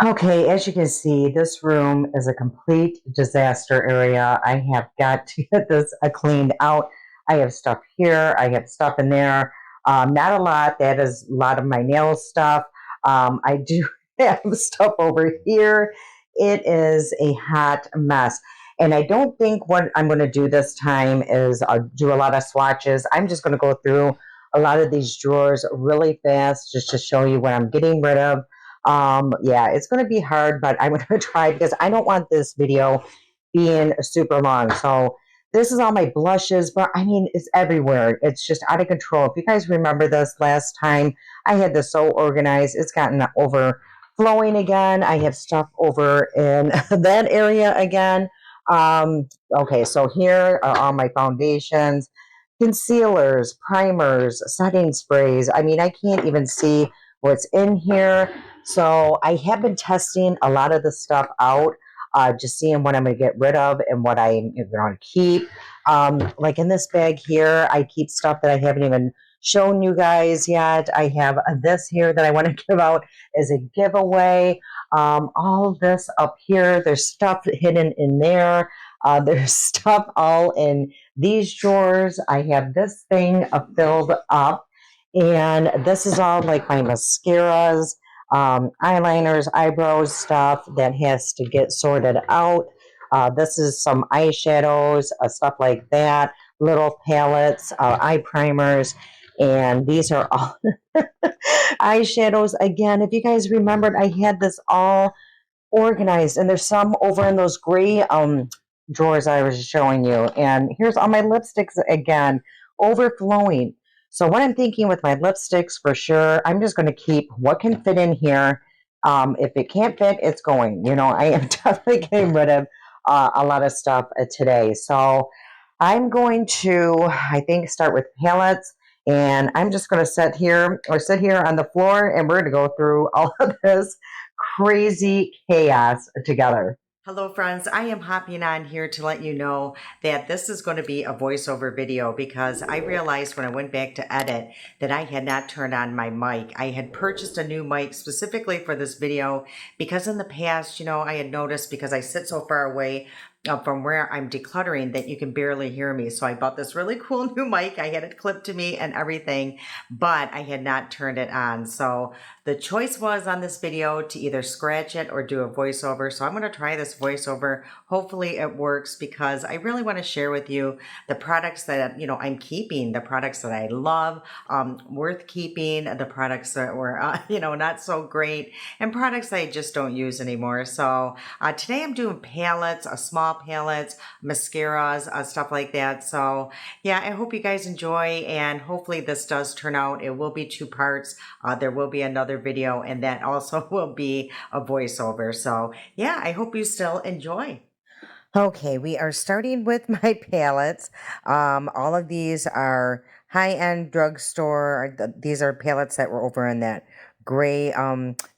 Okay, as you can see, this room is a complete disaster area. I have got to get this cleaned out. I have stuff here, I have stuff in there. Not a lot. That is a lot of my nail stuff. I do have stuff over here. It is a hot mess. And I don't think what I'm going to do this time is do a lot of swatches. I'm just going to go through a lot of these drawers really fast just to show you what I'm getting rid of. Yeah, it's going to be hard, but I'm going to try because I don't want this video being super long. So this is all my blushes, but I mean, it's everywhere. It's just out of control. If you guys remember this last time, I had this so organized. It's gotten overflowing again. I have stuff over in that area again. Okay, so here are all my foundations, concealers, primers, setting sprays. I mean, I can't even see what's in here. So I have been testing a lot of the stuff out, just seeing what I'm going to get rid of and what I'm going to keep. Like in this bag here, I keep stuff that I haven't even shown you guys yet. I have this here that I want to give out as a giveaway. All this up here, there's stuff hidden in there. There's stuff all in these drawers. I have this thing filled up, and this is all like my mascaras, eyeliners, eyebrows stuff that has to get sorted out. This is some eyeshadows, stuff like that, little palettes, eye primers, and these are all eyeshadows. Again, if you guys remembered, I had this all organized, and there's some over in those gray drawers I was showing you. And here's all my lipsticks again, overflowing. So what I'm thinking with my lipsticks for sure, I'm just going to keep what can fit in here. If it can't fit, it's going. You know, I am definitely getting rid of a lot of stuff today. So I'm going to, I think, start with palettes. And I'm just going to sit here on the floor, and we're going to go through all of this crazy chaos together. Hello, friends. I am hopping on here to let you know that this is going to be a voiceover video because I realized when I went back to edit that I had not turned on my mic. I had purchased a new mic specifically for this video because in the past, I had noticed because I sit so far away from where I'm decluttering that you can barely hear me. So I bought this really cool new mic. I had it clipped to me and everything, but I had not turned it on. So the choice was on this video to either scratch it or do a voiceover. So I'm going to try this voiceover. Hopefully it works because I really want to share with you the products that, I'm keeping, the products that I love, worth keeping, the products that were, not so great, and products I just don't use anymore. So today I'm doing palettes, small palettes, mascaras, stuff like that. So yeah, I hope you guys enjoy, and hopefully this does turn out. It will be two parts. There will be another video, and that also will be a voiceover. So yeah, I hope you still enjoy. Okay, we are starting with my palettes. All of these are high-end drugstore. These are palettes that were over in that gray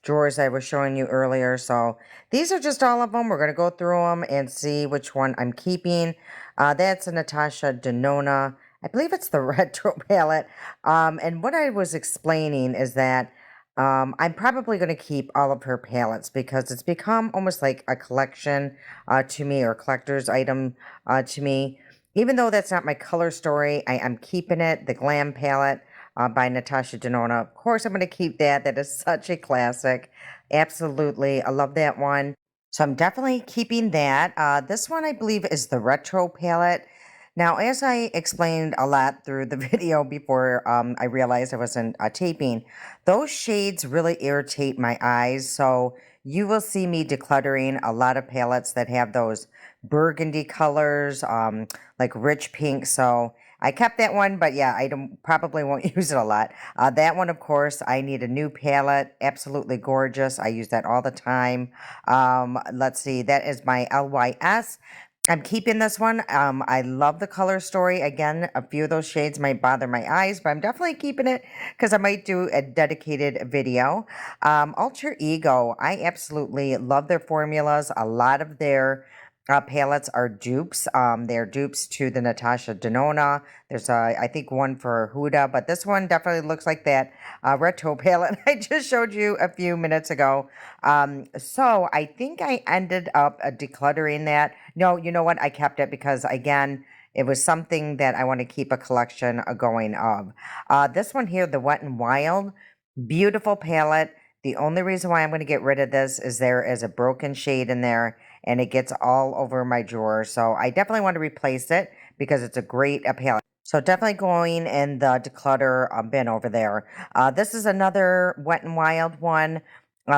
drawers I was showing you earlier. So these are just all of them. We're going to go through them and see which one I'm keeping. That's a Natasha Denona. I believe it's the retro palette. And what I was explaining is that I'm probably going to keep all of her palettes because it's become almost like a collection to me, or collector's item to me. Even though that's not my color story, I'm keeping it. The Glam palette by Natasha Denona. Of course, I'm going to keep that. That is such a classic. Absolutely. I love that one. So I'm definitely keeping that. This one, I believe, is the retro palette. Now, as I explained a lot through the video before I realized I wasn't taping, those shades really irritate my eyes. So you will see me decluttering a lot of palettes that have those burgundy colors, like rich pink. So I kept that one, but yeah, I probably won't use it a lot. That one, of course, I need a new palette. Absolutely gorgeous. I use that all the time. Let's see, that is my LYS. I'm keeping this one. I love the color story. Again, a few of those shades might bother my eyes, but I'm definitely keeping it because I might do a dedicated video. Alter Ego, I absolutely love their formulas. A lot of their palettes are dupes. They're dupes to the Natasha Denona. There's I think one for Huda, but this one definitely looks like that retro palette I just showed you a few minutes ago. So I think I ended up decluttering that. No, you know what? I kept it because again, it was something that I want to keep a collection going of. This one here, the Wet and Wild, beautiful palette. The only reason why I'm going to get rid of this is there is a broken shade in there and it gets all over my drawer. So I definitely want to replace it because it's a great palette. So definitely going in the declutter bin over there. This is another Wet and Wild one.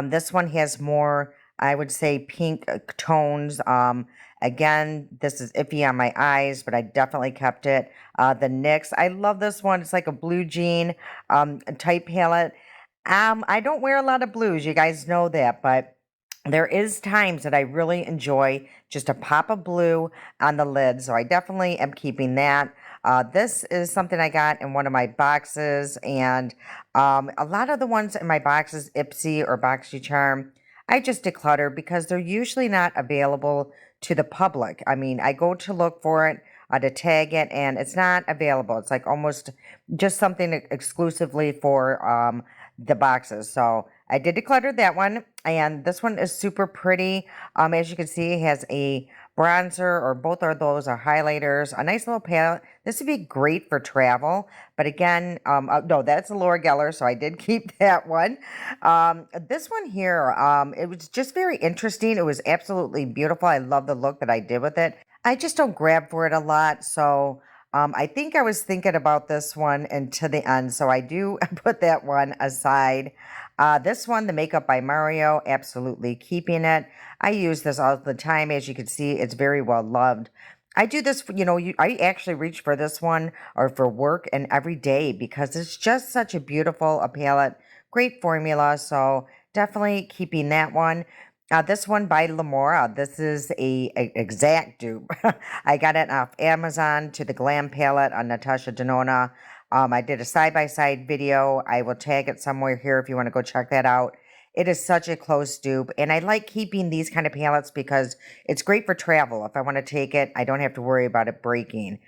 This one has more, I would say, pink tones. Again, this is iffy on my eyes, but I definitely kept it. The NYX, I love this one. It's like a blue jean type palette. I don't wear a lot of blues, you guys know that, but there is times that I really enjoy just a pop of blue on the lid, so I definitely am keeping that. This is something I got in one of my boxes, and a lot of the ones in my boxes, Ipsy or BoxyCharm, I just declutter because they're usually not available to the public. I mean, I go to look for it, to tag it, and it's not available. It's like almost just something exclusively for the boxes. So I did declutter that one, and this one is super pretty. As you can see, it has a bronzer, or both of those are highlighters, a nice little palette. This would be great for travel, but again, no, that's a Laura Geller, so I did keep that one. This one here, it was just very interesting. It was absolutely beautiful. I love the look that I did with it. I just don't grab for it a lot, so I think I was thinking about this one and to the end, so I do put that one aside. This one, the Makeup by Mario, absolutely keeping it. I use this all the time. As you can see, it's very well loved. I do this, I actually reach for this one or for work and every day because it's just such a beautiful palette. Great formula, so definitely keeping that one. This one by Lamora, this is a exact dupe. I got it off Amazon to the Glam palette on Natasha Denona. I did a side-by-side video. I will tag it somewhere here if you want to go check that out. It is such a close dupe, and I like keeping these kind of palettes because it's great for travel. If I want to take it, I don't have to worry about it breaking.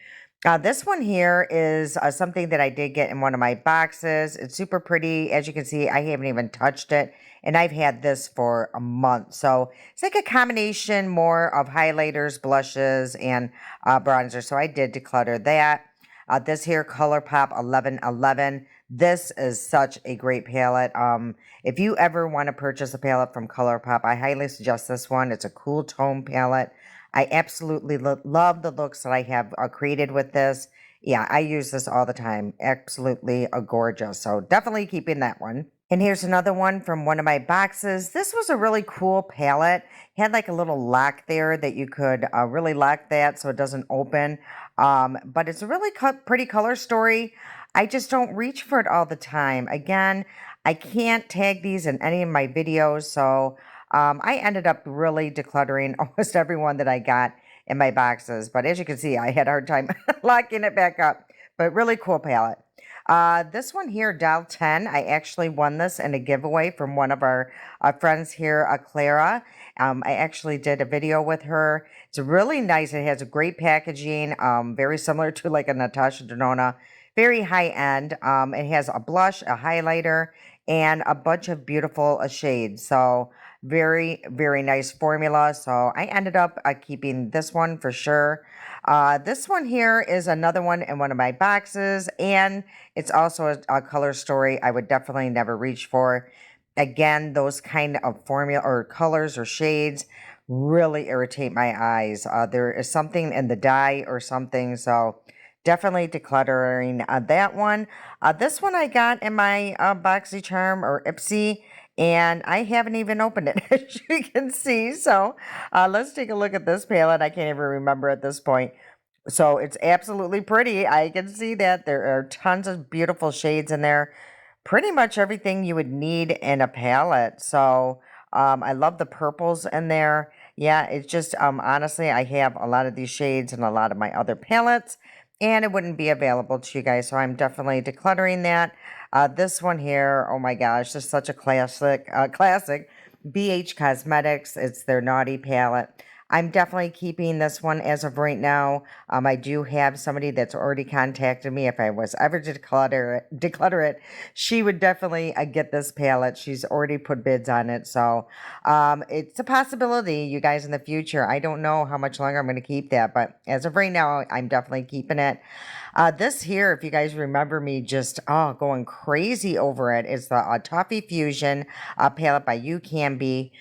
This one here is something that I did get in one of my boxes. It's super pretty. As you can see, I haven't even touched it, and I've had this for a month. So it's like a combination more of highlighters, blushes, and bronzer. So I did declutter that. This here, ColourPop 1111. This is such a great palette. If you ever want to purchase a palette from ColourPop, I highly suggest this one. It's a cool tone palette. I absolutely love the looks that I have created with this. Yeah, I use this all the time. Absolutely gorgeous. So definitely keeping that one. And here's another one from one of my boxes. This was a really cool palette. It had like a little lock there that you could really lock that so it doesn't open. But it's a really pretty color story. I just don't reach for it all the time. Again, I can't tag these in any of my videos, so I ended up really decluttering almost every one that I got in my boxes. But as you can see, I had a hard time locking it back up. But really cool palette. This one here, Dial 10, I actually won this in a giveaway from one of our friends here, Clara. I actually did a video with her. It's really nice. It has a great packaging, very similar to like a Natasha Denona, very high end. It has a blush, a highlighter, and a bunch of beautiful shades. So very, very nice formula. So I ended up keeping this one for sure. This one here is another one in one of my boxes, and it's also a color story I would definitely never reach for. Again, those kind of formula or colors or shades really irritate my eyes. There is something in the dye or something, so definitely decluttering that one. This one I got in my BoxyCharm or Ipsy, and I haven't even opened it, as you can see. So let's take a look at this palette. I can't even remember at this point. So it's absolutely pretty. I can see that there are tons of beautiful shades in there. Pretty much everything you would need in a palette. So I love the purples in there. Yeah, it's just honestly, I have a lot of these shades in a lot of my other palettes, and it wouldn't be available to you guys. So I'm definitely decluttering that. This one here, oh my gosh, this is such a classic. BH Cosmetics. It's their Naughty palette. I'm definitely keeping this one as of right now. I do have somebody that's already contacted me. If I was ever to declutter it, she would definitely get this palette. She's already put bids on it. So it's a possibility, you guys, in the future. I don't know how much longer I'm going to keep that, but as of right now, I'm definitely keeping it. This here, if you guys remember me just going crazy over it, is the Toffee Fusion palette by You Can Be.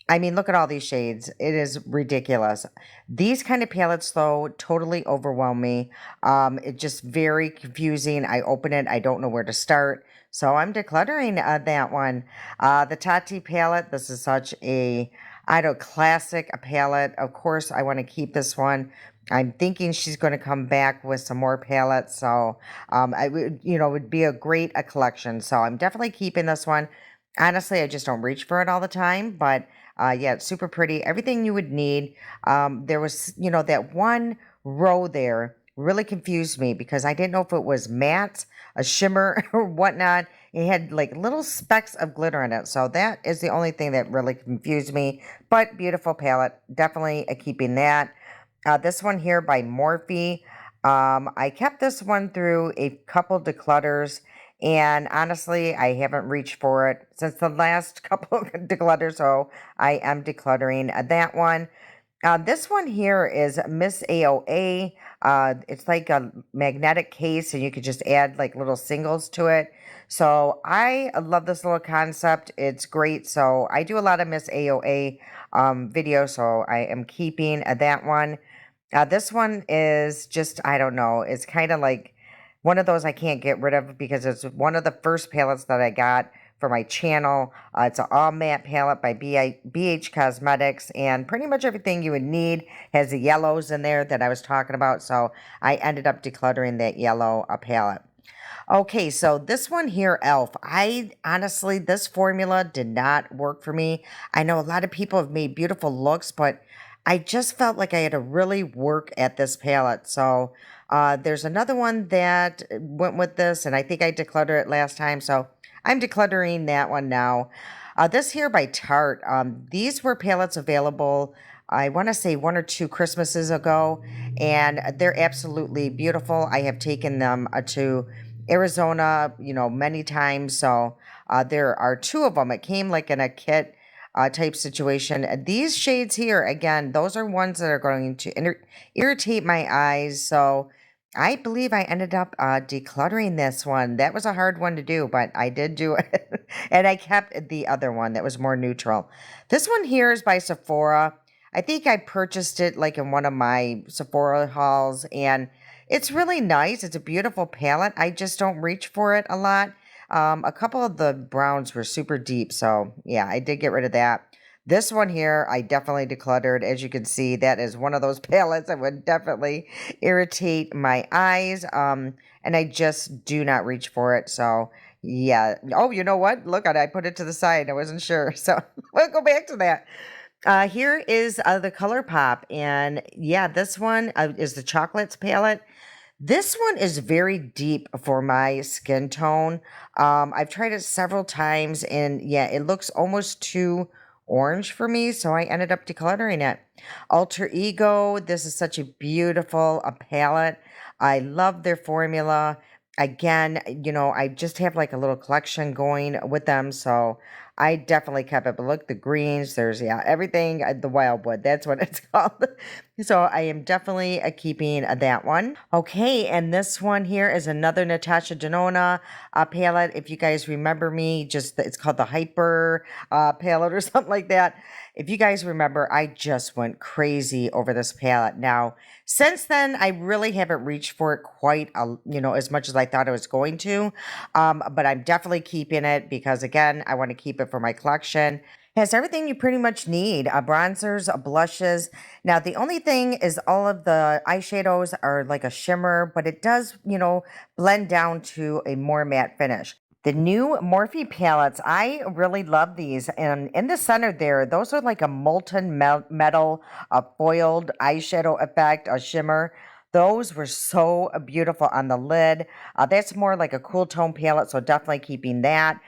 I mean, look at all these shades. It is ridiculous. These kind of palettes, though, totally overwhelm me. It's just very confusing. I open it, I don't know where to start. So I'm decluttering that one. The Tati palette, this is such a, I don't classic palette. Of course, I want to keep this one. I'm thinking she's going to come back with some more palettes. So I would, it would be a great collection. So I'm definitely keeping this one. Honestly, I just don't reach for it all the time, but yeah, it's super pretty. Everything you would need. There was, that one row there really confused me because I didn't know if it was matte, a shimmer, or whatnot. It had like little specks of glitter in it. So that is the only thing that really confused me. But beautiful palette. Definitely keeping that. This one here by Morphe. I kept this one through a couple declutters, and honestly, I haven't reached for it since the last couple of declutters, so I am decluttering that one. This one here is Miss AOA. It's like a magnetic case, and you could just add like little singles to it. So I love this little concept. It's great. So I do a lot of Miss AOA videos, so I am keeping that one. This one is just, I don't know, it's kind of like one of those I can't get rid of because it's one of the first palettes that I got for my channel. It's an all matte palette by BH Cosmetics, and pretty much everything you would need has the yellows in there that I was talking about. So I ended up decluttering that yellow palette. Okay, so this one here, Elf. I honestly, this formula did not work for me. I know a lot of people have made beautiful looks, but I just felt like I had to really work at this palette. So there's another one that went with this, and I think I decluttered it last time. So I'm decluttering that one now. This here by Tarte. These were palettes available, I want to say 1 or 2 Christmases ago, and they're absolutely beautiful. I have taken them to Arizona, many times. So there are 2 of them. It came like in a kit type situation. These shades here, again, those are ones that are going to irritate my eyes. So I believe I ended up decluttering this one. That was a hard one to do, but I did do it. And I kept the other one that was more neutral. This one here is by Sephora. I think I purchased it like in one of my Sephora hauls, and it's really nice. It's a beautiful palette. I just don't reach for it a lot. A couple of the browns were super deep, so yeah, I did get rid of that. This one here, I definitely decluttered. As you can see, that is one of those palettes that would definitely irritate my eyes, and I just do not reach for it. So yeah. Oh, you know what? Look at it. I put it to the side. I wasn't sure, so we'll go back to that. Here is the Color Pop, and yeah, this one is the Chocolates palette. This one is very deep for my skin tone. I've tried it several times, and yeah, it looks almost too orange for me, so I ended up decluttering it. Alter Ego, this is such a beautiful palette. I love their formula. Again, I just have like a little collection going with them, so I definitely kept it. But look, the greens, there's, yeah, everything, the Wildwood, that's what it's called. So I am definitely keeping that one. Okay, and this one here is another Natasha Denona palette. If you guys remember me, it's called the Hyper palette or something like that. If you guys remember, I just went crazy over this palette. Now, since then, I really haven't reached for it quite, as much as I thought I was going to. But I'm definitely keeping it because, again, I want to keep it for my collection. Has everything you pretty much need, bronzers, blushes. Now, the only thing is all of the eyeshadows are like a shimmer, but it does, blend down to a more matte finish. The new Morphe palettes, I really love these. And in the center there, those are like a molten metal, a foiled eyeshadow effect, a shimmer. Those were so beautiful on the lid. That's more like a cool tone palette, so definitely keeping that.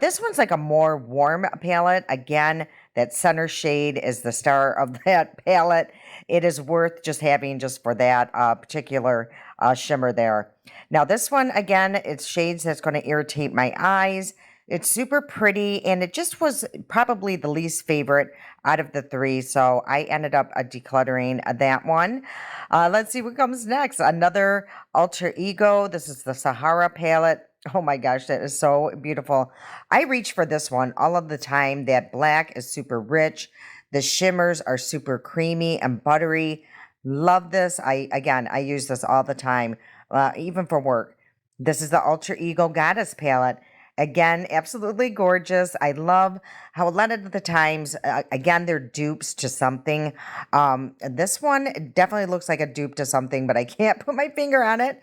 This one's like a more warm palette. Again, That center shade is the star of that palette. It is worth just having just for that particular shimmer there. Now this one, again, it's shades that's going to irritate my eyes. It's super pretty, and it just was probably the least favorite out of the three, so I ended up decluttering that one. Let's see what comes next. Another Alter Ego. This is the Sahara palette. Oh my gosh, that is so beautiful. I reach for this one all of the time. That black is super rich. The shimmers are super creamy and buttery. Love this. I use this all the time, even for work. This is the Alter Ego Goddess palette. Again, absolutely gorgeous. I love how a lot of the times, again, they're dupes to something. This one definitely looks like a dupe to something, but I can't put my finger on it.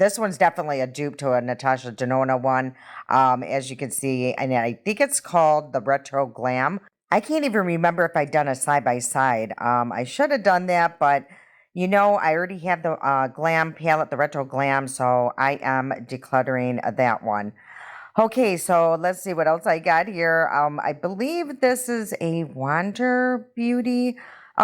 This one's definitely a dupe to a Natasha Denona one, as you can see. And I think it's called the Retro Glam. I can't even remember if I'd done a side-by-side. I should have done that, but you know, I already have the Glam palette, the Retro Glam, so I am decluttering that one. Okay, so let's see what else I got here. I believe this is a Wander Beauty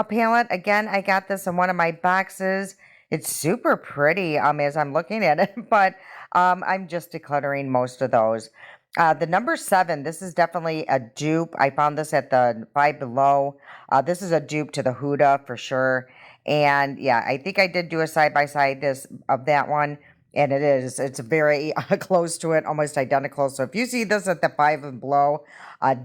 palette. Again, I got this in one of my boxes. It's super pretty as I'm looking at it, but I'm just decluttering most of those. The number 7, this is definitely a dupe. I found this at the Five Below. This is a dupe to the Huda for sure. And yeah, I think I did do a side-by-side this of that one. And it's very close to it, almost identical. So if you see this at the Five and Below,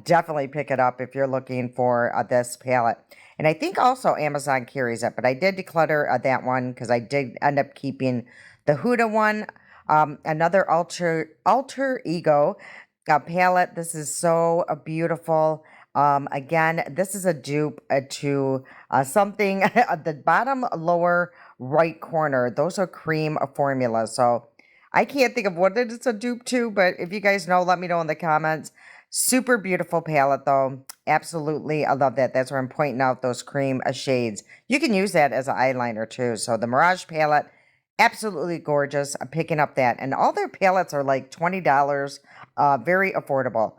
definitely pick it up if you're looking for this palette. And I think also Amazon carries it, but I did declutter that one because I did end up keeping the Huda one. Another Alter Ego palette. This is so beautiful. Again, this is a dupe to something at the bottom lower right corner. Those are cream formulas. So I can't think of what it is a dupe to, but if you guys know, let me know in the comments. Super beautiful palette though. Absolutely. I love that. That's where I'm pointing out those cream shades. You can use that as an eyeliner too. So the Mirage palette, absolutely gorgeous. I'm picking up that. And all their palettes are like $20. Very affordable.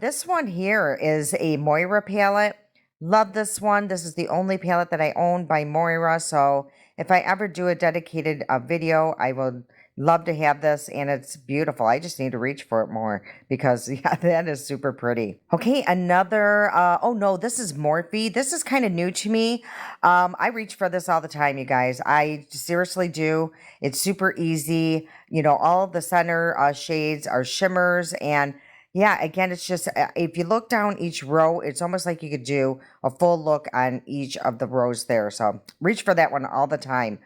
This one here is a Moira palette. Love this one. This is the only palette that I own by Moira. So if I ever do a dedicated video, I would love to have this. And it's beautiful. I just need to reach for it more because yeah, that is super pretty. Okay, another, oh no, this is Morphe. This is kind of new to me. I reach for this all the time, you guys. I seriously do. It's super easy. You know, all the center shades are shimmers, and yeah, again, it's just, if you look down each row, it's almost like you could do a full look on each of the rows there. So reach for that one all the time.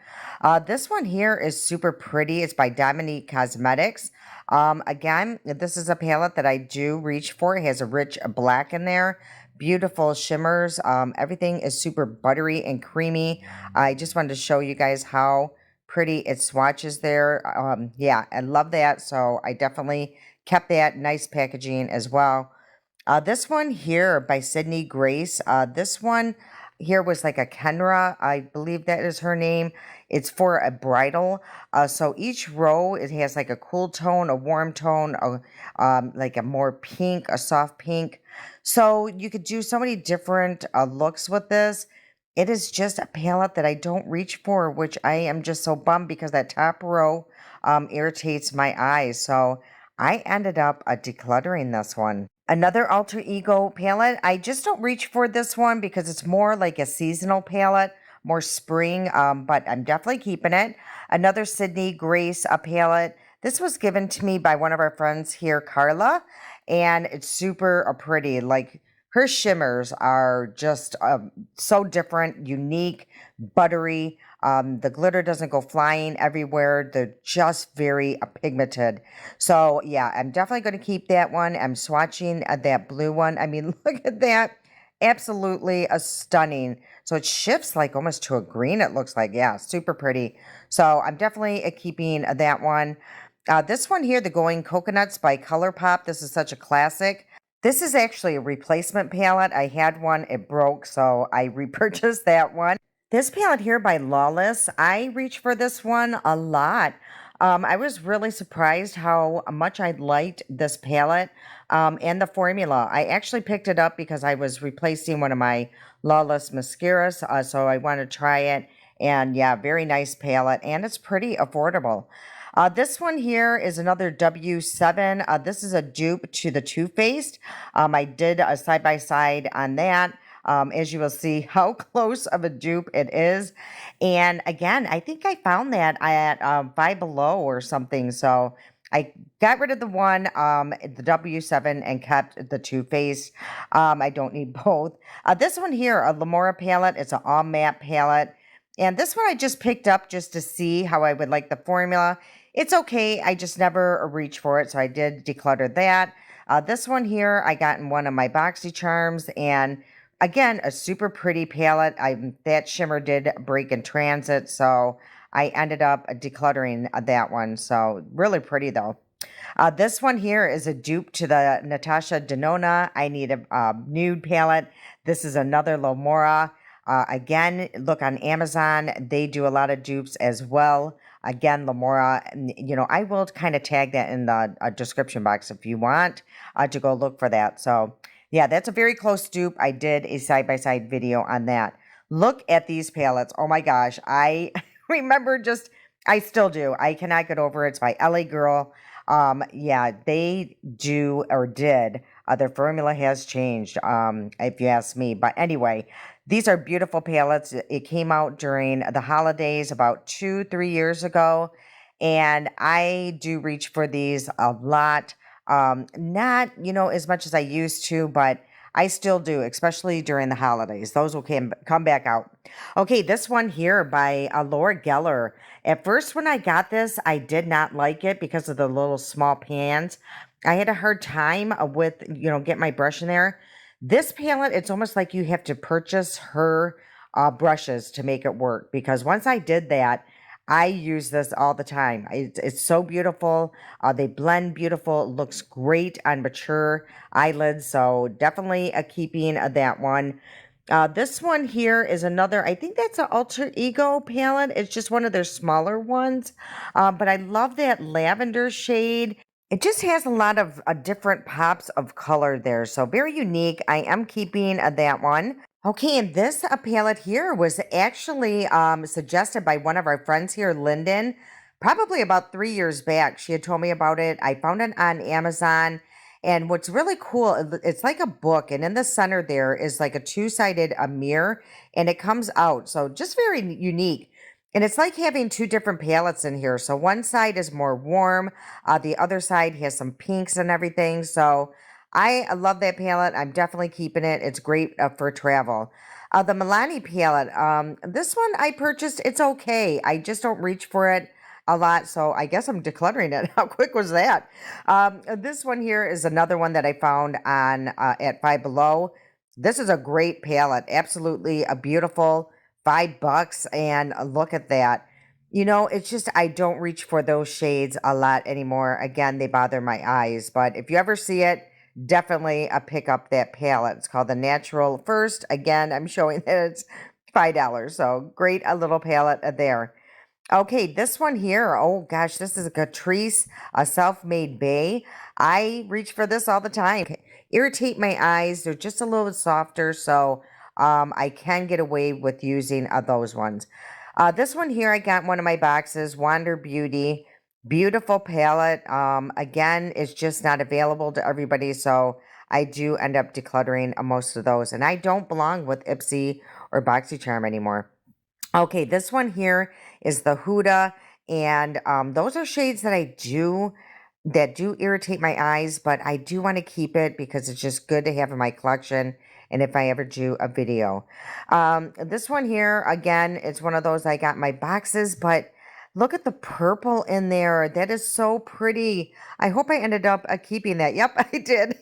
This one here is super pretty. It's by Dominique Cosmetics. Again, this is a palette that I do reach for. It has a rich black in there. Beautiful shimmers. Everything is super buttery and creamy. I just wanted to show you guys how pretty it swatches there. Yeah, I love that. So I definitely kept that. Nice packaging as well. This one here by Sydney Grace. This one here was like a Kenra. I believe that is her name. It's for a bridal. So each row, it has like a cool tone, a warm tone, like a more pink, a soft pink. So you could do so many different looks with this. It is just a palette that I don't reach for, which I am just so bummed because that top row irritates my eyes. So I ended up decluttering this one. Another Alter Ego palette. I just don't reach for this one because it's more like a seasonal palette, more spring, but I'm definitely keeping it. Another Sydney Grace palette. This was given to me by one of our friends here, Carla, and it's super pretty. Like her shimmers are just so different, unique, buttery. The glitter doesn't go flying everywhere. They're just very pigmented. So yeah, I'm definitely going to keep that one. I'm swatching that blue one. I mean, look at that. Absolutely stunning. So it shifts like almost to a green, it looks like. Yeah, super pretty. So I'm definitely keeping that one. This one here, the Going Coconuts by ColourPop. This is such a classic. This is actually a replacement palette. I had one, it broke, so I repurchased that one. This palette here by Lawless, I reach for this one a lot. I was really surprised how much I liked this palette and the formula. I actually picked it up because I was replacing one of my Lawless mascaras, so I wanted to try it. And yeah, very nice palette, and it's pretty affordable. This one here is another W7. This is a dupe to the Too Faced. I did a side by side on that. As you will see how close of a dupe it is. And again, I think I found that at Five Below or something. So I got rid of the W7, and kept the Too Faced. I don't need both. This one here, a Lamora palette. It's an all matte palette. And this one I just picked up just to see how I would like the formula. It's okay. I just never reach for it. So I did declutter that. This one here I got in one of my Boxy Charms, and again, a super pretty palette. That shimmer did break in transit, so I ended up decluttering that one. So really pretty though. This one here is a dupe to the Natasha Denona. I need a nude palette. This is another Lomora. Again, look on Amazon. They do a lot of dupes as well. Again, Lamora, I will kind of tag that in the description box if you want to go look for that. So, yeah, that's a very close dupe. I did a side-by-side video on that. Look at these palettes. Oh my gosh. I remember I still do. I cannot get over it. It's by LA Girl. Yeah, they do or did. Their formula has changed, if you ask me. But anyway, these are beautiful palettes. It came out during the holidays about 2, 3 years ago. And I do reach for these a lot. Not, as much as I used to, but I still do, especially during the holidays. Those will come back out. Okay, this one here by Laura Geller. At first, when I got this, I did not like it because of the little small pans. I had a hard time with, get my brush in there. This palette, it's almost like you have to purchase her brushes to make it work, because once I did that, I use this all the time. It's so beautiful. They blend beautiful. It looks great on mature eyelids. So definitely a keeping of that one. This one here is another, I think that's an Alter Ego palette. It's just one of their smaller ones. But I love that lavender shade. It just has a lot of different pops of color there. So very unique. I am keeping that one. Okay, and this palette here was actually suggested by one of our friends here, Lyndon, probably about 3 years back. She had told me about it. I found it on Amazon. And what's really cool, it's like a book, and in the center there is like a two-sided mirror, and it comes out. So just very unique. And it's like having two different palettes in here. So one side is more warm. The other side has some pinks and everything. So I love that palette. I'm definitely keeping it. It's great for travel. The Milani palette, this one I purchased. It's okay. I just don't reach for it a lot, so I guess I'm decluttering it. How quick was that? This one here is another one that I found on at Five Below. This is a great palette. Absolutely a beautiful $5, and look at that. It's just I don't reach for those shades a lot anymore. Again, they bother my eyes, but if you ever see it, definitely pick up that palette. It's called the Natural First. Again, I'm showing that it's $5, so great a little palette there. Okay, this one here, oh gosh, this is a Catrice, a self-made bay. I reach for this all the time. Irritate my eyes. They're just a little bit softer, so I can get away with using those ones. This one here, I got in one of my boxes, Wander Beauty. Beautiful palette. Again, it's just not available to everybody, so I do end up decluttering most of those. And I don't belong with Ipsy or BoxyCharm anymore. Okay, this one here is the Huda, and those are shades that do irritate my eyes, but I do want to keep it because it's just good to have in my collection, and if I ever do a video. This one here, again, it's one of those I got in my boxes, but look at the purple in there. That is so pretty. I hope I ended up keeping that. Yep, I did.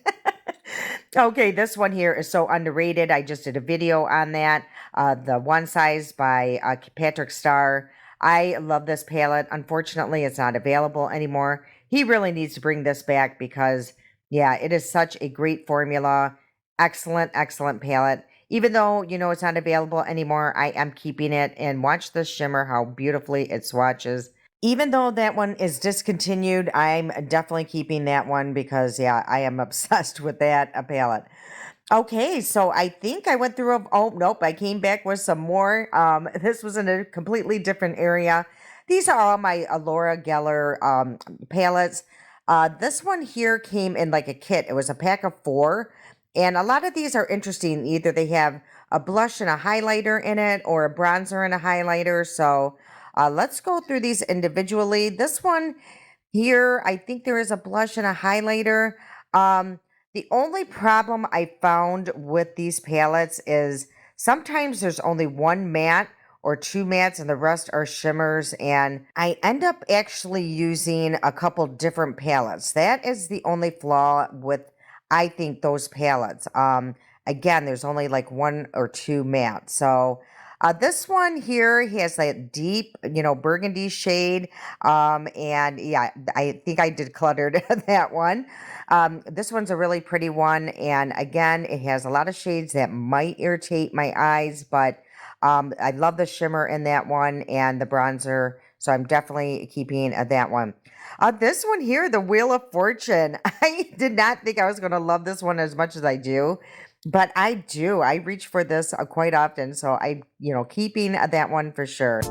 Okay, this one here is so underrated. I just did a video on that. The One Size by Patrick Starr. I love this palette. Unfortunately, it's not available anymore. He really needs to bring this back because, yeah, it is such a great formula. Excellent, excellent palette. Even though, it's not available anymore, I am keeping it. And watch the shimmer, how beautifully it swatches. Even though that one is discontinued, I'm definitely keeping that one because, yeah, I am obsessed with that palette. Okay, so I think I went through. Oh nope, I came back with some more. This was in a completely different area. These are all my Laura Geller palettes. This one here came in like a kit. It was a pack of 4, and a lot of these are interesting. Either they have a blush and a highlighter in it, or a bronzer and a highlighter. So let's go through these individually. This one here, I think there is a blush and a highlighter. The only problem I found with these palettes is sometimes there's only one matte or 2 mattes and the rest are shimmers, and I end up actually using a couple different palettes. That is the only flaw with, I think, those palettes. Again, there's only like 1 or 2 mattes. So this one here has that deep, burgundy shade. And yeah, I think I decluttered that one. This one's a really pretty one. And again, it has a lot of shades that might irritate my eyes, but I love the shimmer in that one and the bronzer. So I'm definitely keeping that one. This one here, the Wheel of Fortune. I did not think I was going to love this one as much as I do. But I do. I reach for this quite often. So keeping that one for sure.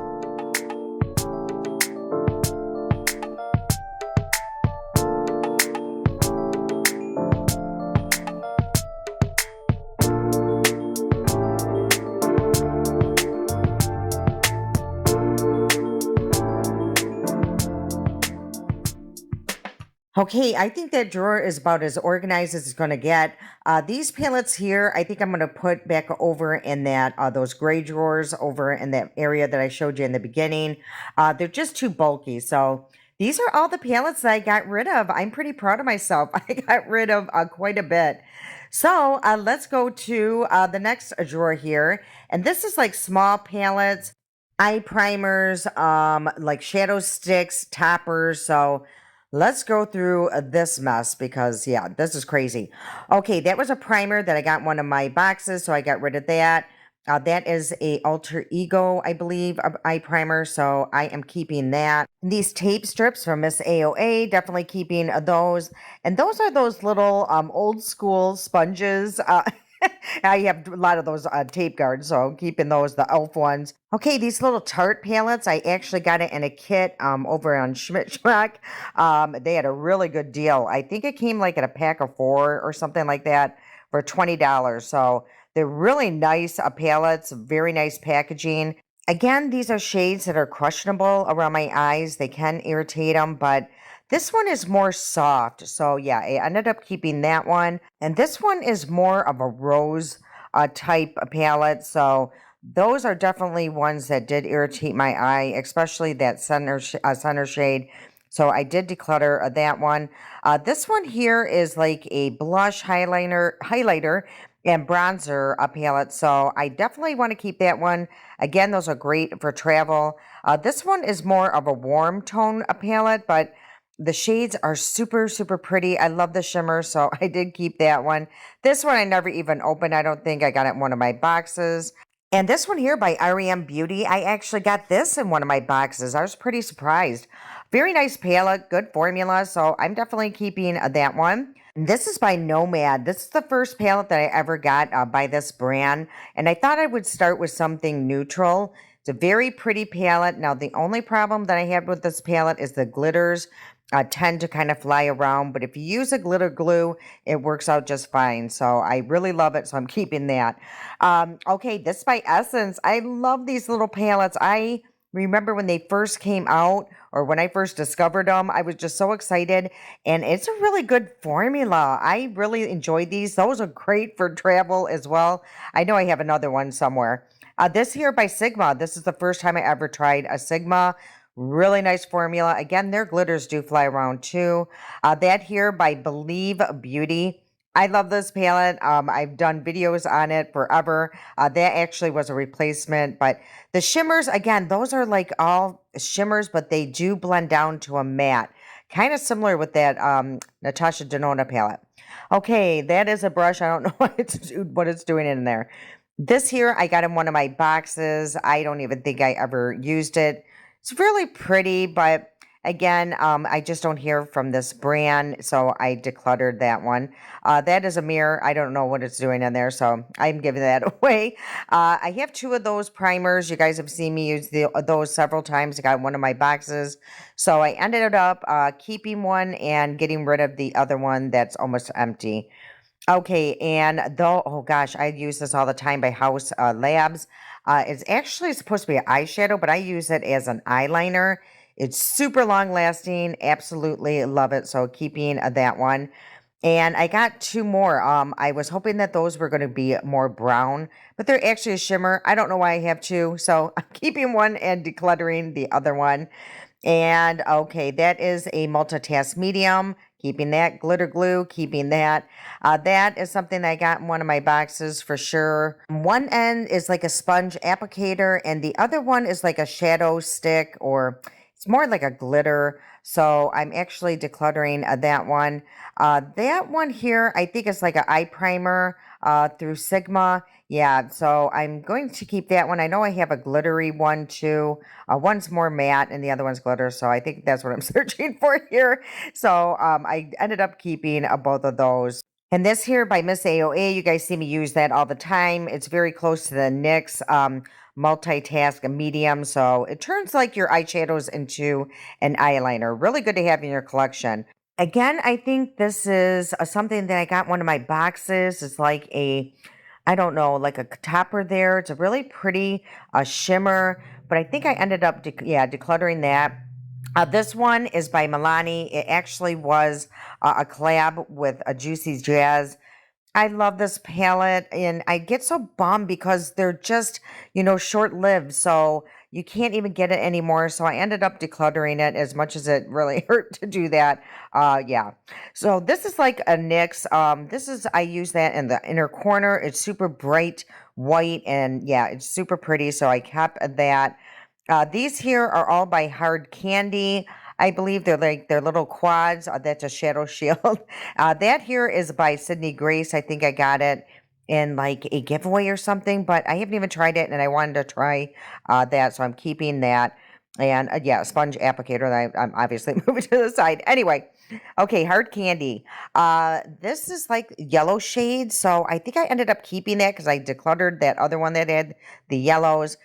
Okay, I think that drawer is about as organized as it's going to get. These palettes here, I think I'm going to put back over in that those gray drawers over in that area that I showed you in the beginning. They're just too bulky. So these are all the palettes that I got rid of. I'm pretty proud of myself. I got rid of quite a bit. So let's go to the next drawer here. And this is like small palettes, eye primers, like shadow sticks, toppers. So let's go through this mess because, yeah, this is crazy. Okay, that was a primer that I got in one of my boxes, so I got rid of that. That is a alter ego, I believe, eye primer, so I am keeping that. These tape strips from Miss AOA, definitely keeping those. And those are those little old school sponges. I have a lot of those tape guards, so I'm keeping those, the elf ones. Okay, these little Tarte palettes, I actually got it in a kit over on Schmidt Schmack. They had a really good deal. I think it came like in a pack of 4 or something like that for $20. So they're really nice palettes, very nice packaging. Again, these are shades that are questionable around my eyes. They can irritate them, but this one is more soft. So yeah, I ended up keeping that one. And this one is more of a rose type palette. So those are definitely ones that did irritate my eye, especially that center shade. So I did declutter that one. This one here is like a blush highlighter and bronzer palette. So I definitely want to keep that one. Again, those are great for travel. This one is more of a warm tone palette, but the shades are super, super pretty. I love the shimmer, so I did keep that one. This one I never even opened. I don't think I got it in one of my boxes. And this one here by REM Beauty, I actually got this in one of my boxes. I was pretty surprised. Very nice palette, good formula, so I'm definitely keeping that one. This is by Nomad. This is the first palette that I ever got by this brand, and I thought I would start with something neutral. It's a very pretty palette. Now, the only problem that I have with this palette is the glitters tend to kind of fly around, but if you use a glitter glue, it works out just fine. So I really love it, so I'm keeping that. Okay, this by Essence. I love these little palettes. I remember when they first came out or when I first discovered them, I was just so excited, and it's a really good formula. I really enjoyed these. Those are great for travel as well. I know I have another one somewhere. This here by Sigma. This is the first time I ever tried a Sigma. Really nice formula. Again, their glitters do fly around too. That here by Believe Beauty. I love this palette. I've done videos on it forever. That actually was a replacement, but the shimmers, again, those are like all shimmers, but they do blend down to a matte. Kind of similar with that Natasha Denona palette. Okay, that is a brush. I don't know what it's doing in there. This here, I got in one of my boxes. I don't even think I ever used it. It's really pretty, but again, I just don't hear from this brand, so I decluttered that one. That is a mirror. I don't know what it's doing in there, so I'm giving that away. I have two of those primers. You guys have seen me use those several times. I got one of my boxes, so I ended up keeping one and getting rid of the other one that's almost empty. Okay, and though, oh gosh, I use this all the time by House Labs. It's actually supposed to be an eyeshadow, but I use it as an eyeliner. It's super long lasting. Absolutely love it. So keeping that one. And I got two more. I was hoping that those were going to be more brown, but they're actually a shimmer. I don't know why I have two. So I'm keeping one and decluttering the other one. And okay, that is a multitask medium. Keeping that glitter glue, keeping that. That is something that I got in one of my boxes for sure. One end is like a sponge applicator, and the other one is like a shadow stick, or it's more like a glitter. So I'm actually decluttering that one. That one here, I think is like an eye primer through Sigma. Yeah, so I'm going to keep that one. I know I have a glittery one too. One's more matte and the other one's glitter. So I think that's what I'm searching for here. So I ended up keeping both of those. And this here by Miss AOA, you guys see me use that all the time. It's very close to the NYX multitask medium. So it turns like your eyeshadows into an eyeliner. Really good to have in your collection. Again, I think this is something that I got in one of my boxes. It's like a, I don't know, like a topper there. It's a really pretty shimmer, but I think I ended up, decluttering that. This one is by Milani. It actually was a collab with a Juicy Jazz. I love this palette, and I get so bummed because they're just, short lived. So you can't even get it anymore. So I ended up decluttering it as much as it really hurt to do that. Yeah. So this is like a NYX. I use that in the inner corner. It's super bright white, and yeah, it's super pretty. So I kept that. These here are all by Hard Candy. I believe they're little quads. That's a shadow shield. That here is by Sydney Grace. I think I got it in like a giveaway or something, but I haven't even tried it, and I wanted to try that, so I'm keeping that. And yeah, sponge applicator that I'm obviously moving to the side. Anyway, okay, Hard Candy. This is like yellow shades, so I think I ended up keeping that because I decluttered that other one that had the yellows.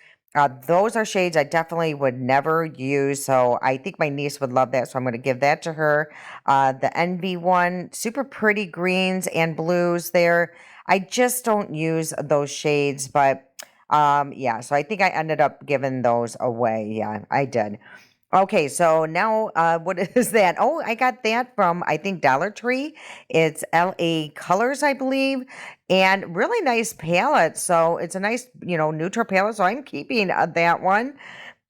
Those are shades I definitely would never use, so I think my niece would love that, so I'm going to give that to her. The Envy one, super pretty greens and blues there. I just don't use those shades, but yeah, so I think I ended up giving those away. Yeah, I did. Okay, so now what is that? Oh, I got that from, I think, Dollar Tree. It's LA Colors, I believe, and really nice palette. So it's a nice, neutral palette. So I'm keeping that one.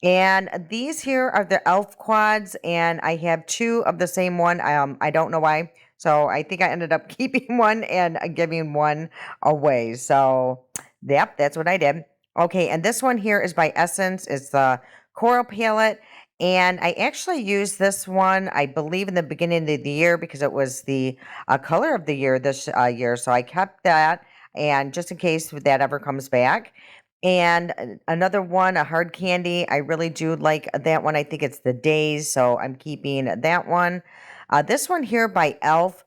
And these here are the e.l.f. quads, and I have two of the same one. I don't know why. So I think I ended up keeping one and giving one away. So, yep, that's what I did. Okay, and this one here is by Essence. It's the Coral palette. And I actually used this one, I believe, in the beginning of the year because it was the color of the year this year. So I kept that, and just in case that ever comes back. And another one, a hard candy. I really do like that one. I think it's the Days, so I'm keeping that one. This one here by e.l.f.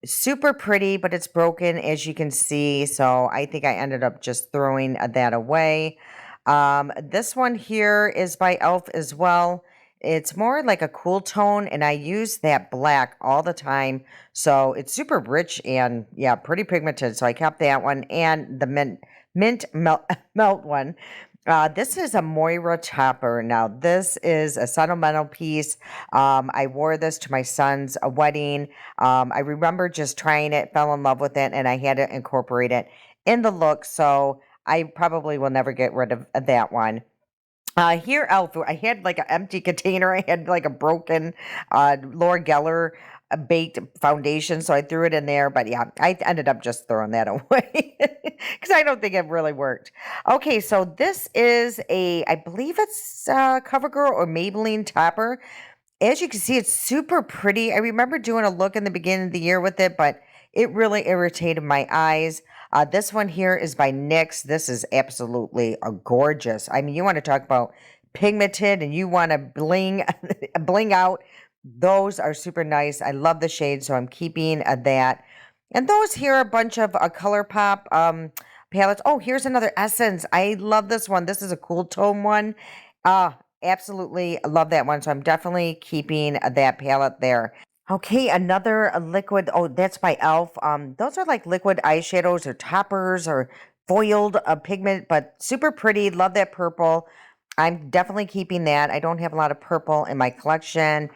Super pretty, but it's broken as you can see. So I think I ended up just throwing that away. This one here is by e.l.f. as well. It's more like a cool tone, and I use that black all the time. So it's super rich and yeah, pretty pigmented. So I kept that one and the mint melt one. This is a Moira topper. Now, this is a sentimental piece. I wore this to my son's wedding. I remember just trying it, fell in love with it, and I had to incorporate it in the look. So I probably will never get rid of that one. Here, Elf, I had like an empty container. I had like a broken Laura Geller baked foundation, so I threw it in there. But yeah, I ended up just throwing that away because I don't think it really worked. Okay, so this is I believe it's CoverGirl or Maybelline topper. As you can see, it's super pretty. I remember doing a look in the beginning of the year with it, but it really irritated my eyes. This one here is by NYX. This is absolutely gorgeous. I mean, you want to talk about pigmented and you want to bling bling out, those are super nice. I love the shade, so I'm keeping that. And those here are a bunch of ColourPop palettes. Oh, here's another Essence. I love this one. This is a cool tone one. Absolutely love that one. So I'm definitely keeping that palette there. Okay, another liquid. Oh, that's by Elf. Those are like liquid eyeshadows or toppers or foiled pigment, but super pretty. Love that purple. I'm definitely keeping that. I don't have a lot of purple in my collection.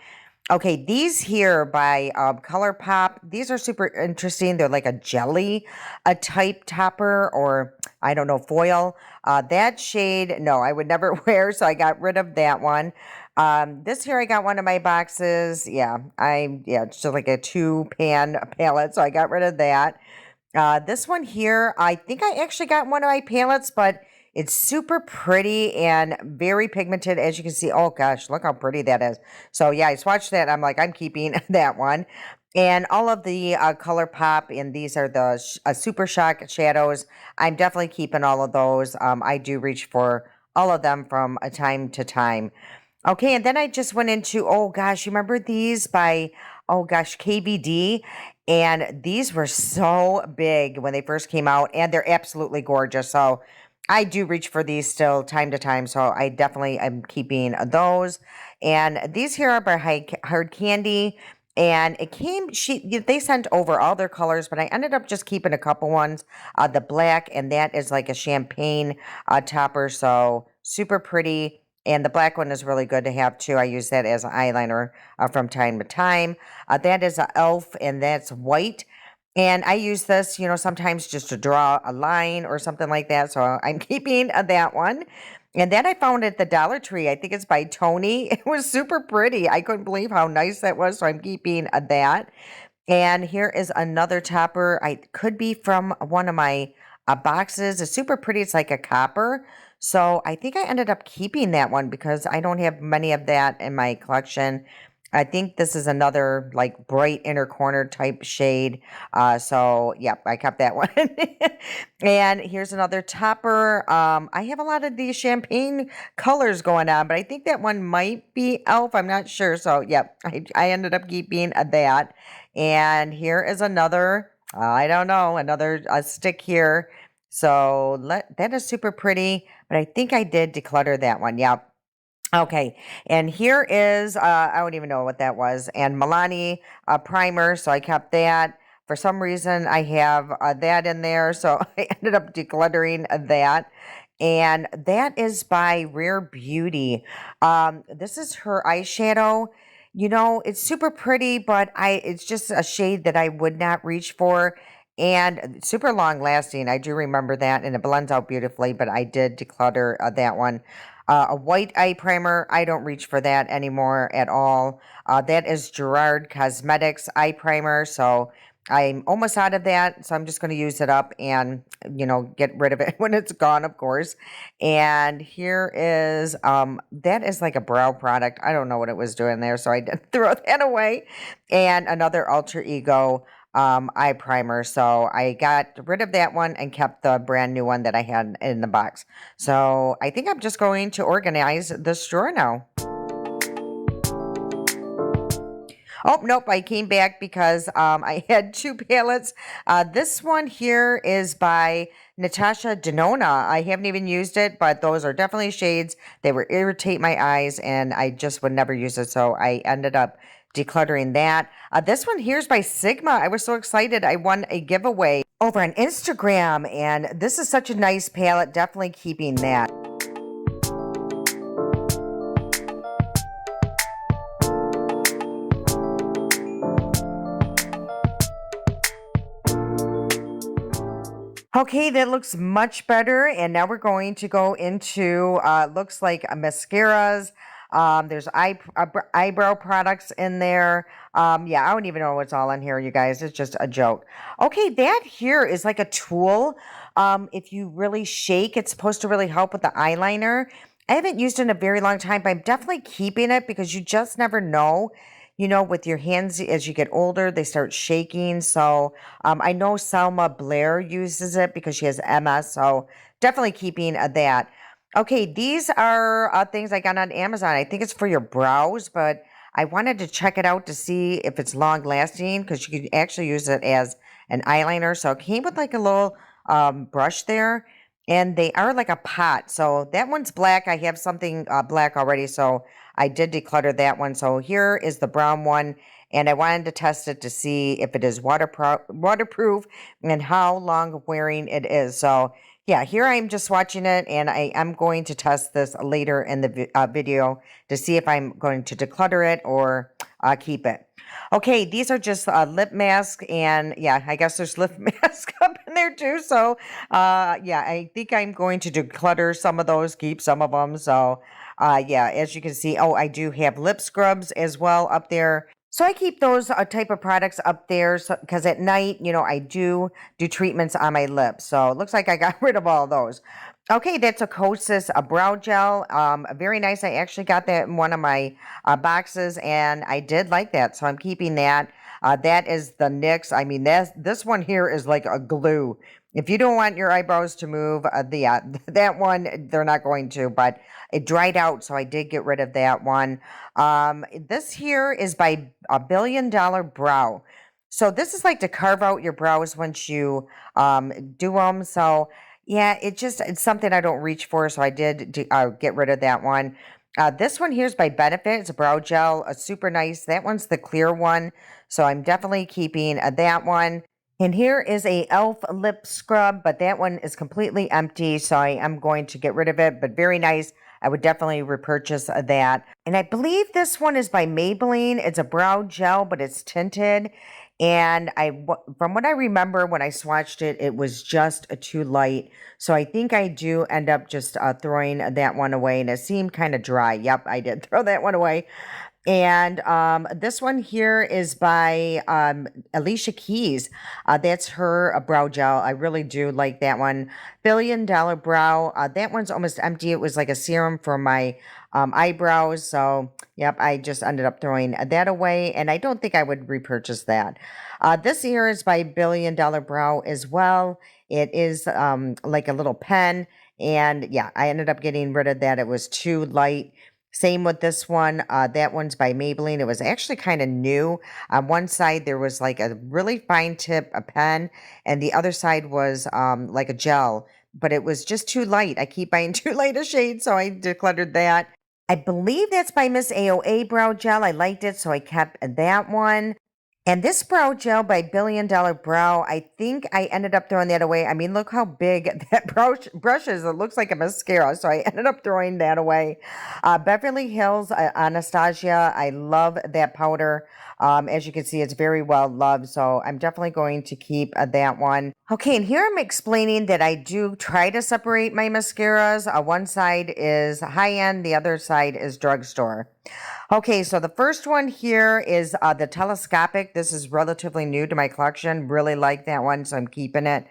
Okay, these here by ColourPop, these are super interesting. They're like a jelly, a type topper, or I don't know, foil. That shade, no, I would never wear, so I got rid of that one. This here, I got one of my boxes. Yeah, it's just like a 2-pan palette, so I got rid of that. This one here, I think I actually got one of my palettes, but it's super pretty and very pigmented, as you can see. Oh gosh, look how pretty that is. So yeah, I swatched that. I'm like, I'm keeping that one. And all of the ColourPop, and these are the Super Shock shadows. I'm definitely keeping all of those. I do reach for all of them from a time to time. Okay, and then I just went into, oh gosh, you remember these by, oh gosh, KVD? And these were so big when they first came out, and they're absolutely gorgeous. So I do reach for these still time to time. So I definitely am keeping those. And these here are by Hard Candy. And it came, they sent over all their colors, but I ended up just keeping a couple ones. The black, and that is like a champagne topper. So super pretty. And the black one is really good to have too. I use that as an eyeliner from time to time. That is an Elf, and that's white. And I use this, sometimes just to draw a line or something like that. So I'm keeping that one. And then I found at the Dollar Tree. I think it's by Tony. It was super pretty. I couldn't believe how nice that was. So I'm keeping that. And here is another topper. I could be from one of my boxes. It's super pretty. It's like a copper. So I think I ended up keeping that one because I don't have many of that in my collection. I think this is another like bright inner corner type shade. So yep, I kept that one. And here's another topper. I have a lot of these champagne colors going on, but I think that one might be Elf. I'm not sure. So yep, I ended up keeping that. And here is another, I don't know, another stick here. So that is super pretty, but I think I did declutter that one. Yep. Okay, and here is, I don't even know what that was, and Milani primer, so I kept that. For some reason, I have that in there, so I ended up decluttering that. And that is by Rare Beauty. This is her eyeshadow. It's super pretty, but it's just a shade that I would not reach for. And super long lasting. I do remember that, and it blends out beautifully, but I did declutter that one. A white eye primer, I don't reach for that anymore at all. That is Gerard Cosmetics eye primer, so I'm almost out of that, so I'm just going to use it up and, get rid of it when it's gone, of course. And here is, that is like a brow product. I don't know what it was doing there, so I did throw that away. And another Alter Ego eye primer. So I got rid of that one and kept the brand new one that I had in the box. So I think I'm just going to organize this drawer now. Oh, nope, I came back because I had 2 palettes. This one here is by Natasha Denona. I haven't even used it, but those are definitely shades. They would irritate my eyes, and I just would never use it, so I ended up decluttering that. This one here is by Sigma. I was so excited. I won a giveaway over on Instagram, and this is such a nice palette. Definitely keeping that. Okay, that looks much better. And now we're going to go into, looks like mascaras. There's eyebrow products in there. Yeah, I don't even know what's all in here, you guys. It's just a joke. Okay, that here is like a tool. If you really shake, it's supposed to really help with the eyeliner. I haven't used it in a very long time, but I'm definitely keeping it because you just never know. With your hands, as you get older, they start shaking. So I know Selma Blair uses it because she has MS. So definitely keeping that. Okay, these are things I got on Amazon. I think it's for your brows, but I wanted to check it out to see if it's long lasting because you could actually use it as an eyeliner. So it came with like a little brush there, and they are like a pot. So that one's black. I have something black already, so I did declutter that one. So here is the brown one, and I wanted to test it to see if it is waterproof and how long wearing it is. So yeah, here I am just watching it, and I am going to test this later in the video to see if I'm going to declutter it or keep it. Okay, these are just lip mask, and yeah, I guess there's lip mask up in there too. So, yeah, I think I'm going to declutter some of those, keep some of them. So, yeah, as you can see, oh, I do have lip scrubs as well up there. So I keep those type of products up there because at night, I do treatments on my lips. So it looks like I got rid of all those. Okay, that's a Kosas a brow gel. Very nice. I actually got that in one of my boxes, and I did like that, so I'm keeping that. That is the NYX. I mean, this one here is like a glue. If you don't want your eyebrows to move, that one they're not going to, but it dried out, so I did get rid of that one. This here is by $1 Billion Brow. So this is like to carve out your brows once you do them. So yeah, it's something I don't reach for, so I did get rid of that one. This one here is by Benefit. It's a brow gel, super nice. That one's the clear one, so I'm definitely keeping that one. And here is a e.l.f. lip scrub, but that one is completely empty, so I am going to get rid of it, but very nice. I would definitely repurchase that. And I believe this one is by Maybelline. It's a brow gel, but it's tinted. And from what I remember when I swatched it, it was just too light. So I think I do end up just throwing that one away. And it seemed kind of dry. Yep, I did throw that one away. And this one here is by Alicia Keys. That's her brow gel. I really do like that one. $1 Billion Brow. That one's almost empty. It was like a serum for my eyebrows. So, yep, I just ended up throwing that away. And I don't think I would repurchase that. This here is by $1 Billion Brow as well. It is like a little pen. And yeah, I ended up getting rid of that. It was too light. Same with this one. That one's by Maybelline. It was actually kind of new. On one side, there was like a really fine tip, a pen, and the other side was like a gel, but it was just too light. I keep buying too light a shade, so I decluttered that. I believe that's by Miss AOA Brow Gel. I liked it, so I kept that one. And this brow gel by $1 Billion Brow, I think I ended up throwing that away. I mean, look how big that brush is. It looks like a mascara. So I ended up throwing that away. Beverly Hills Anastasia, I love that powder. As you can see, it's very well loved. So I'm definitely going to keep that one. Okay, and here I'm explaining that I do try to separate my mascaras. One side is high end, the other side is drugstore. Okay, so the first one here is the telescopic. This is relatively new to my collection. Really like that one, so I'm keeping it.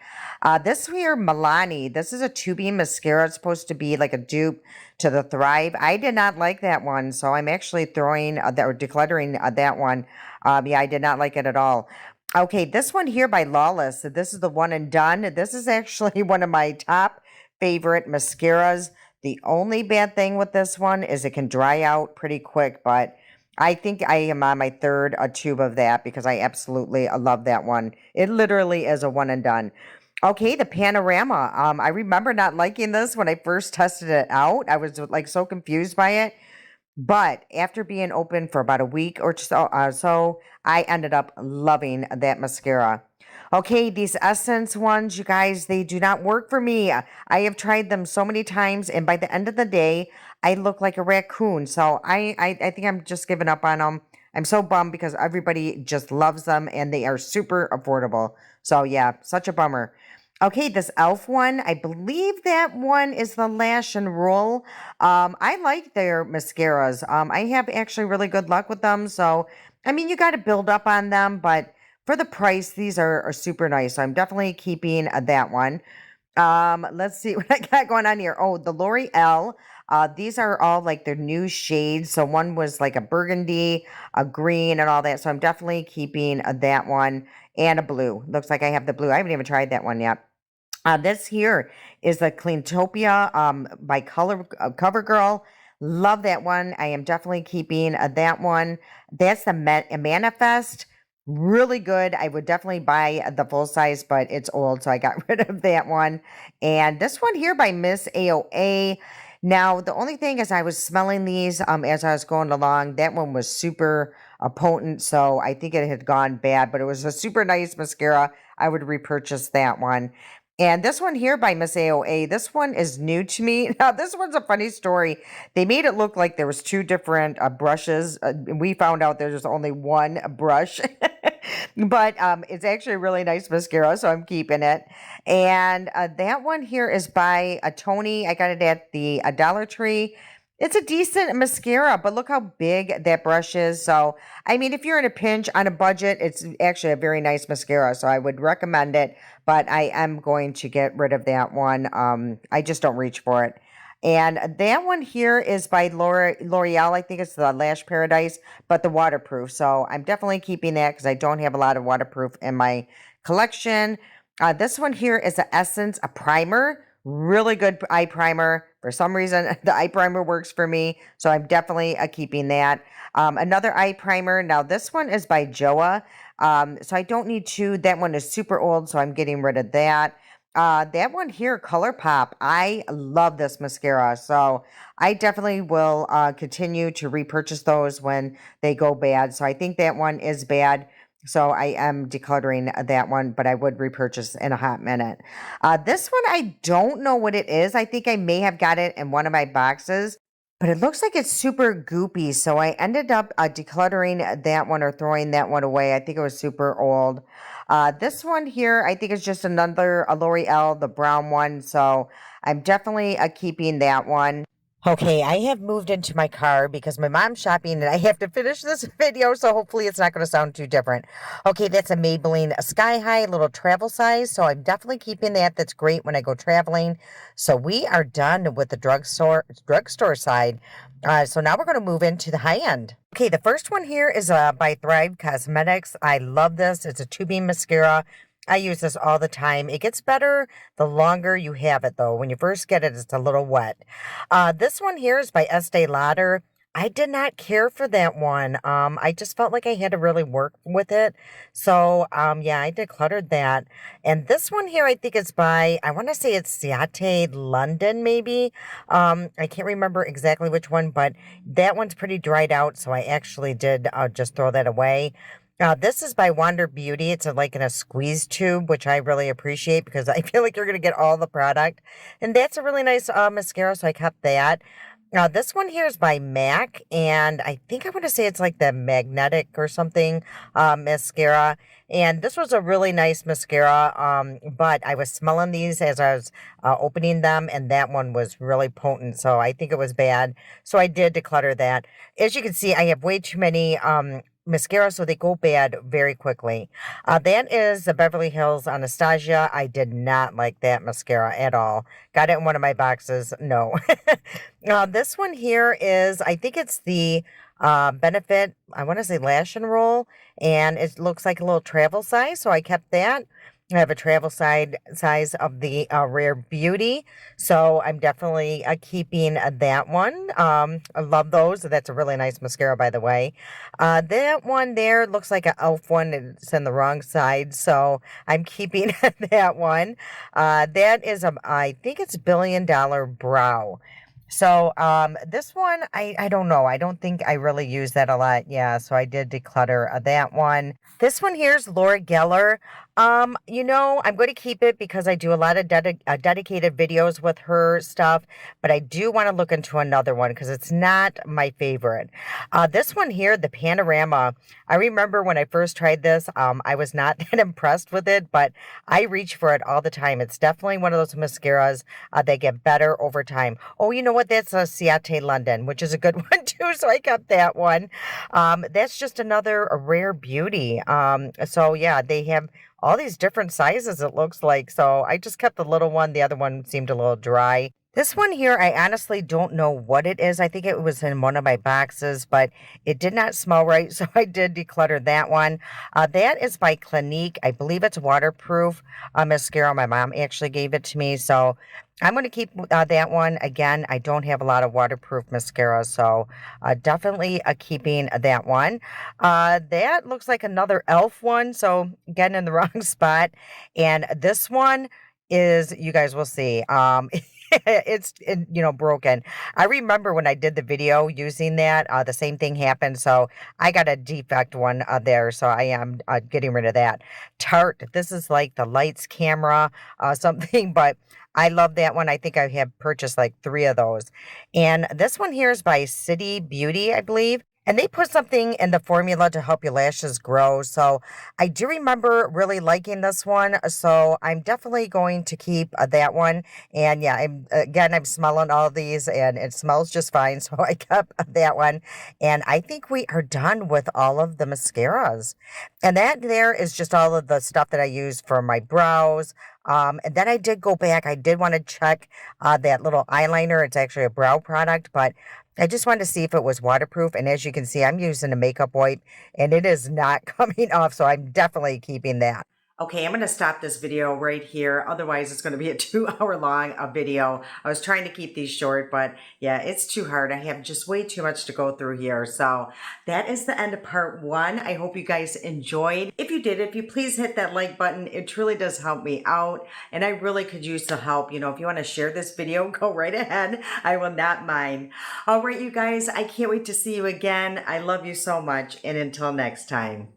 This here, Milani. This is a 2B mascara. It's supposed to be like a dupe to the Thrive. I did not like that one, so I'm actually throwing that or decluttering that one. Yeah, I did not like it at all. Okay, this one here by Lawless. This is the one and done. This is actually one of my top favorite mascaras. The only bad thing with this one is it can dry out pretty quick, but I think I am on my third tube of that because I absolutely love that one. It literally is a one and done. Okay, the Panorama. I remember not liking this when I first tested it out. I was like so confused by it. But after being open for about a week or so, I ended up loving that mascara. Okay, these Essence ones, you guys, they do not work for me. I have tried them so many times, and by the end of the day, I look like a raccoon. So I think I'm just giving up on them. I'm so bummed because everybody just loves them, and they are super affordable. So yeah, such a bummer. Okay, this e.l.f. one, I believe that one is the Lash and Roll. I like their mascaras. I have actually really good luck with them. So, I mean, you got to build up on them, but for the price, these are super nice. So I'm definitely keeping that one. Let's see what I got going on here. Oh, the L'Oreal. These are all like their new shades. So one was like a burgundy, a green, and all that. So I'm definitely keeping that one and a blue. Looks like I have the blue. I haven't even tried that one yet. This here is the Cleantopia by CoverGirl. Love that one. I am definitely keeping that one. That's the Manifest. Really good. I would definitely buy the full size, but it's old, so I got rid of that one. And this one here by Miss AOA. Now, the only thing is I was smelling these as I was going along. That one was super potent, so I think it had gone bad, but it was a super nice mascara. I would repurchase that one. And this one here by Miss AOA, this one is new to me. Now, this one's a funny story. They made it look like there was two different brushes. We found out there's only one brush, but it's actually a really nice mascara, so I'm keeping it. And that one here is by Tony. I got it at the Dollar Tree. It's a decent mascara, but look how big that brush is. So, I mean, if you're in a pinch on a budget, it's actually a very nice mascara. So I would recommend it, but I am going to get rid of that one. I just don't reach for it. And that one here is by L'Oreal. I think it's the Lash Paradise, but the waterproof. So I'm definitely keeping that because I don't have a lot of waterproof in my collection. This one here is the Essence, a primer. Really good eye primer. For some reason, the eye primer works for me, so I'm definitely keeping that. Another eye primer. Now, this one is by Joa, so I don't need two. That one is super old, so I'm getting rid of that. That one here, ColourPop. I love this mascara, so I definitely will continue to repurchase those when they go bad. So I think that one is bad. So I am decluttering that one, but I would repurchase in a hot minute. This one, I don't know what it is. I think I may have got it in one of my boxes, but it looks like it's super goopy. So I ended up decluttering that one or throwing that one away. I think it was super old. This one here, I think is just another L'Oreal, the brown one. So I'm definitely keeping that one. Okay, I have moved into my car because my mom's shopping and I have to finish this video, so hopefully it's not going to sound too different. Okay, that's a Maybelline Sky High, little travel size, so I'm definitely keeping that. That's great when I go traveling. So we are done with the drugstore side. So now we're going to move into the high end. Okay, the first one here is by Thrive Cosmetics. I love this. It's a tubing mascara. I use this all the time. It gets better the longer you have it, though. When you first get it, it's a little wet. This one here is by Estee Lauder. I did not care for that one. I just felt like I had to really work with it. So, yeah, I decluttered that. And this one here, I think it's by, I want to say it's Ciate London, maybe. I can't remember exactly which one, but that one's pretty dried out. So I actually did just throw that away. This is by Wander Beauty. It's like in a squeeze tube, which I really appreciate because I feel like you're going to get all the product. And that's a really nice mascara, so I kept that. This one here is by MAC, and I think I want to say it's like the Magnetic or something mascara. And this was a really nice mascara, but I was smelling these as I was opening them, and that one was really potent, so I think it was bad. So I did declutter that. As you can see, I have way too many mascara, so they go bad very quickly. That is the Beverly Hills Anastasia. I did not like that mascara at all. Got it in one of my boxes. No. This one here is, I think it's the Benefit, I want to say Lash and Roll, and it looks like a little travel size, so I kept that. I have a travel size of the Rare Beauty, so I'm definitely keeping that one. I love those. That's a really nice mascara, by the way. That one there looks like an e.l.f. one. It's on the wrong side, so I'm keeping that one. That is, I think it's Billion Dollar Brow. So this one, I don't know. I don't think I really use that a lot. Yeah, so I did declutter that one. This one here is Laura Geller. I'm going to keep it because I do a lot of dedicated videos with her stuff, but I do want to look into another one because it's not my favorite. This one here, the Panorama. I remember when I first tried this, I was not that impressed with it, but I reach for it all the time. It's definitely one of those mascaras that get better over time. Oh, you know what? That's a Ciate London, which is a good one too, so I kept that one. That's just another Rare Beauty. So yeah, they have all these different sizes, it looks like. So I just kept the little one. The other one seemed a little dry. This one here, I honestly don't know what it is. I think it was in one of my boxes, but it did not smell right, so I did declutter that one. That is by Clinique. I believe it's waterproof mascara. My mom actually gave it to me, so I'm going to keep that one. Again, I don't have a lot of waterproof mascara, so definitely keeping that one. That looks like another e.l.f. one, so getting in the wrong spot. And this one is, you guys will see. Broken. I remember when I did the video using that, the same thing happened. So I got a defect one there. So I am getting rid of that. Tarte, this is like the lights camera, something, but I love that one. I think I have purchased like 3 of those. And this one here is by City Beauty, I believe. And they put something in the formula to help your lashes grow. So I do remember really liking this one. So I'm definitely going to keep that one. And yeah, I'm smelling all these and it smells just fine. So I kept that one. And I think we are done with all of the mascaras. And that there is just all of the stuff that I use for my brows. And then I did go back. I did want to check that little eyeliner. It's actually a brow product, but I just wanted to see if it was waterproof. And as you can see, I'm using a makeup wipe and it is not coming off. So I'm definitely keeping that. Okay, I'm going to stop this video right here. Otherwise, it's going to be a 2-hour long video. I was trying to keep these short, but yeah, it's too hard. I have just way too much to go through here. So that is the end of part 1. I hope you guys enjoyed. If you did, if you please hit that like button, it truly does help me out. And I really could use the help. You know, if you want to share this video, go right ahead. I will not mind. All right, you guys, I can't wait to see you again. I love you so much. And until next time.